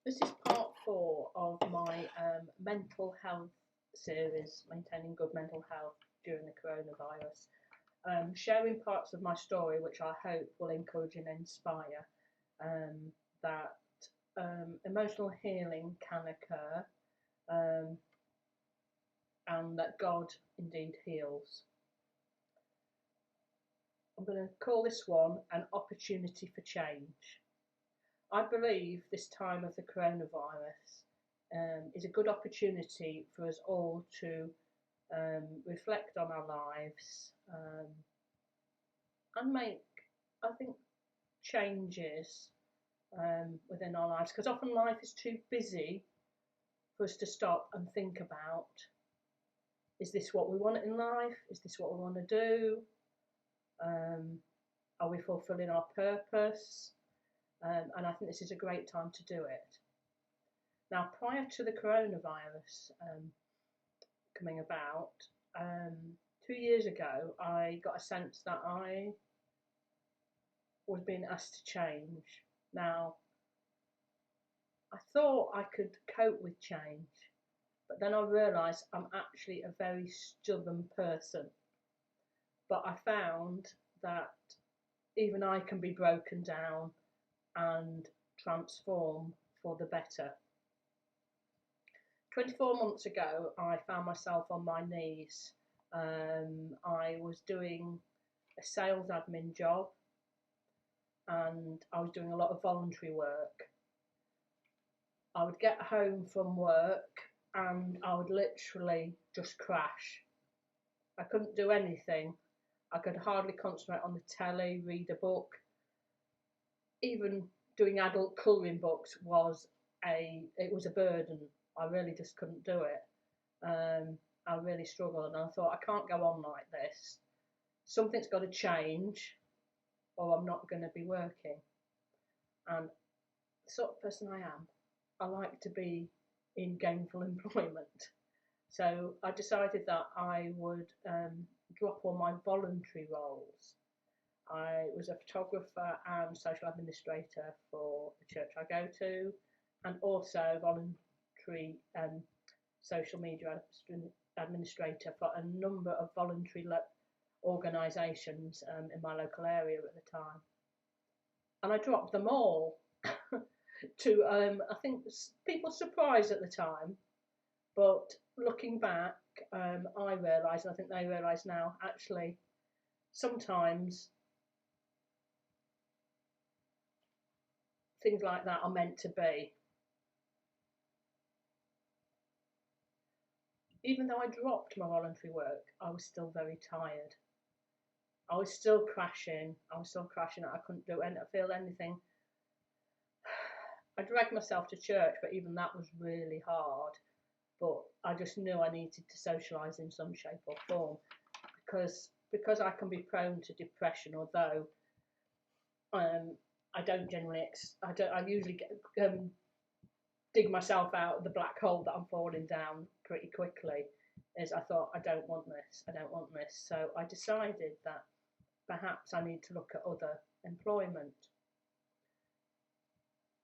This is part four of my mental health series, Maintaining Good Mental Health During the Coronavirus. Sharing parts of my story which I hope will encourage and inspire that emotional healing can occur and that God indeed heals. I'm going to call this one an opportunity for change. I believe this time of the coronavirus is a good opportunity for us all to reflect on our lives and make, I think, changes within our lives, because often life is too busy for us to stop and think about, is this what we want in life? Is this what we want to do? Are we fulfilling our purpose? And I think this is a great time to do it. Now, prior to the coronavirus coming about, 2 years ago, I got a sense that I was being asked to change. Now, I thought I could cope with change, but then I realised I'm actually a very stubborn person. But I found that even I can be broken down and transform for the better. 24 months ago, I found myself on my knees. I was doing a sales admin job and I was doing a lot of voluntary work. I would get home from work and I would literally just crash. I couldn't do anything. I could hardly concentrate on the telly, read a book. Even doing adult colouring books was a burden. I really just couldn't do it. I really struggled, and I thought, I can't go on like this. Something's got to change, or I'm not going to be working. And the sort of person I am, I like to be in gainful employment. So I decided that I would drop all my voluntary roles. I was a photographer and social administrator for the church I go to, and also voluntary social media administrator for a number of voluntary organisations in my local area at the time. And I dropped them all to, I think, people surprised at the time, but looking back, I realised, and I think they realise now, actually, sometimes things like that are meant to be. Even though I dropped my voluntary work, I was still very tired. I was still crashing. I couldn't feel anything. I dragged myself to church, but even that was really hard. But I just knew I needed to socialise in some shape or form, because I can be prone to depression. Although I don't generally, I usually dig myself out of the black hole that I'm falling down pretty quickly. Is I thought, I don't want this. So I decided that perhaps I need to look at other employment.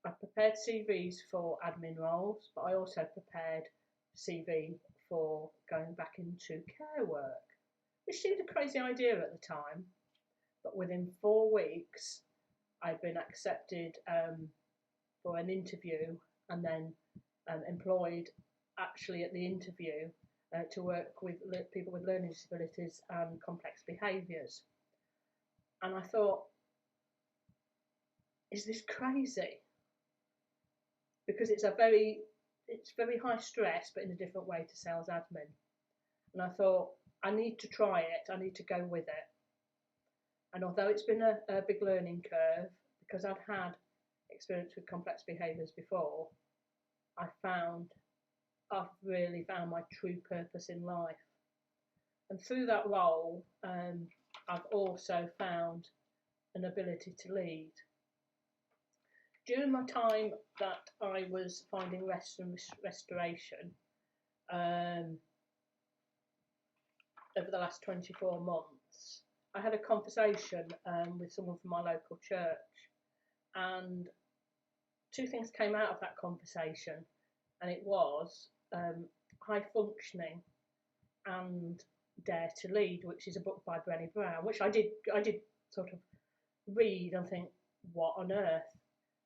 I prepared CVs for admin roles, but I also prepared CV for going back into care work, which seemed a crazy idea at the time. But within 4 weeks, I'd been accepted for an interview and then employed actually at the interview to work with people with learning disabilities and complex behaviours. And I thought, is this crazy? Because it's very high stress, but in a different way to sales admin. And I thought, I need to try it. I need to go with it. And although it's been a big learning curve, because I'd had experience with complex behaviours before, I've really found my true purpose in life. And through that role, I've also found an ability to lead. During my time that I was finding rest and restoration, over the last 24 months, I had a conversation with someone from my local church, and two things came out of that conversation, and it was High Functioning and Dare to Lead, which is a book by Brené Brown, which I did sort of read and think, what on earth?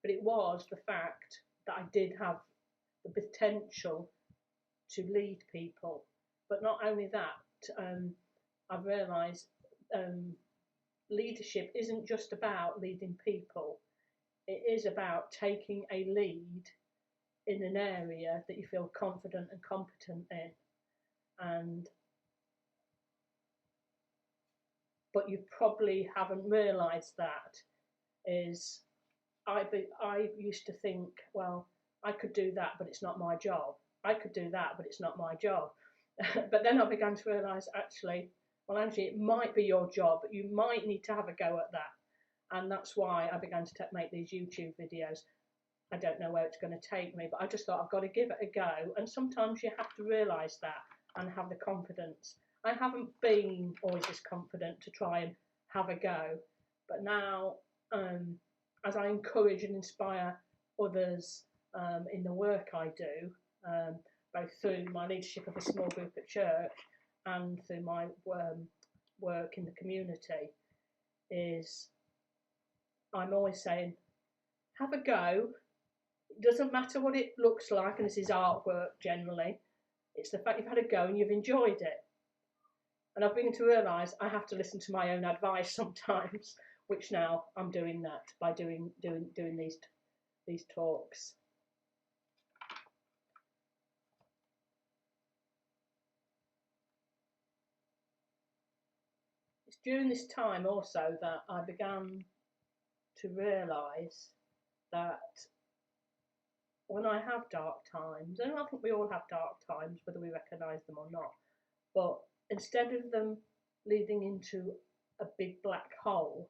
But it was the fact that I did have the potential to lead people. But not only that, I've realised leadership isn't just about leading people. It is about taking a lead in an area that you feel confident and competent in. But you probably haven't realised that is I used to think, well, I could do that, but it's not my job. I could do that, but it's not my job. But then I began to realise, actually, well, Angie, it might be your job, but you might need to have a go at that. And that's why I began to make these YouTube videos. I don't know where it's going to take me, but I just thought I've got to give it a go. And sometimes you have to realise that and have the confidence. I haven't been always this confident to try and have a go, but now, as I encourage and inspire others in the work I do, both through my leadership of a small group at church and through my work in the community, is I'm always saying, have a go. It doesn't matter what it looks like, and this is artwork generally. It's the fact you've had a go and you've enjoyed it. And I've begun to realise I have to listen to my own advice sometimes, which now I'm doing that by doing these talks. It's during this time also that I began to realise that when I have dark times, and I think we all have dark times, whether we recognise them or not, but instead of them leading into a big black hole,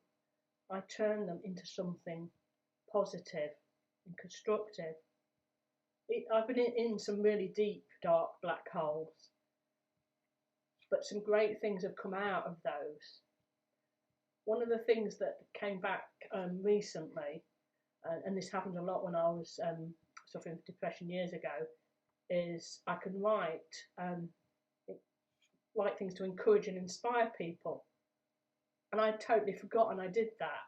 I turn them into something positive and constructive. I've been in some really deep, dark black holes, but some great things have come out of those. One of the things that came back recently, and this happened a lot when I was suffering from depression years ago, is I can write things to encourage and inspire people. And I'd totally forgotten I did that.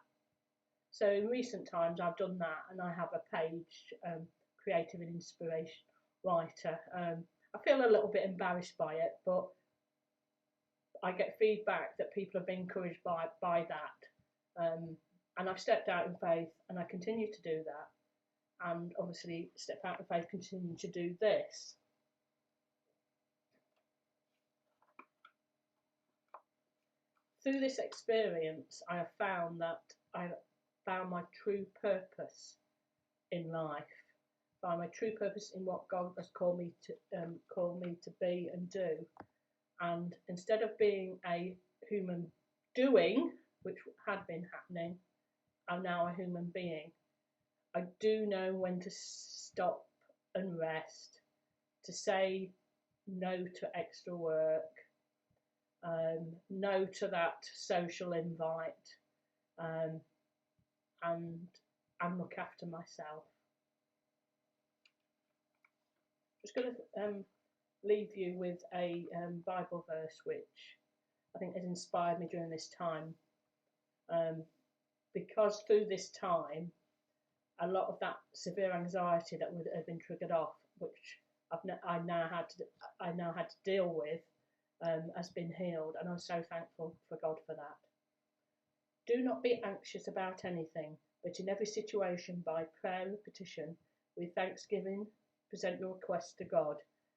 So in recent times I've done that, and I have a page, Creative and Inspiration Writer. I feel a little bit embarrassed by it, but I get feedback that people have been encouraged by that. And I've stepped out in faith, and I continue to do that. And obviously step out in faith, continue to do this. Through this experience, I have found that I found my true purpose in life, found my true purpose in what God has called me to be and do. And instead of being a human doing, which had been happening, I'm now a human being. I do know when to stop and rest, to say no to extra work, no to that social invite, and look after myself. Just going to leave you with a Bible verse which I think has inspired me during this time, because through this time a lot of that severe anxiety that would have been triggered off, which I now had to deal with, has been healed, and I'm so thankful for God for that. Do not be anxious about anything, but in every situation by prayer and petition with thanksgiving present your requests to God,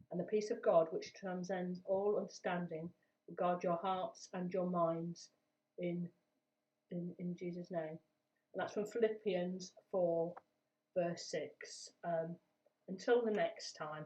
and the peace of God, which transcends all understanding, will guard your hearts and your minds in Jesus' name. And that's from Philippians 4 verse 6. Until the next time.